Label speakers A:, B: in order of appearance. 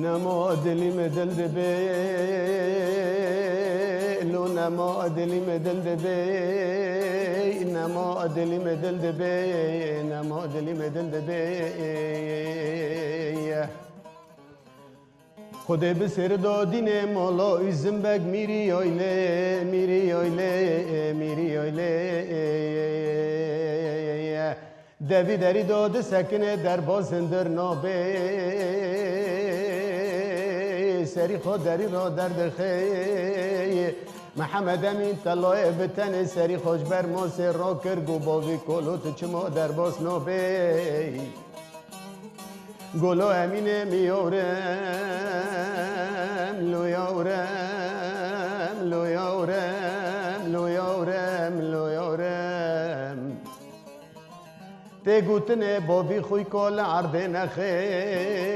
A: نما دلی مدل دبی لو نما دلی مدل دبی نما دلی مدل دبی نما دلی مدل دبی خود به سر دادین مالا ایزم بگ میری آیله میری آیله میری آیله دوی دری داده سکنه در بازندر نابه سری خود دری را در دخی محمد امین طلای بتن سری خوش بر ما سر را کرگو باوی کلوت چما در باز نابه گلو امین میورم لو یورم لو یورم لو یورم لو یورم ته گوتنه باوی خوی کل عرض نخه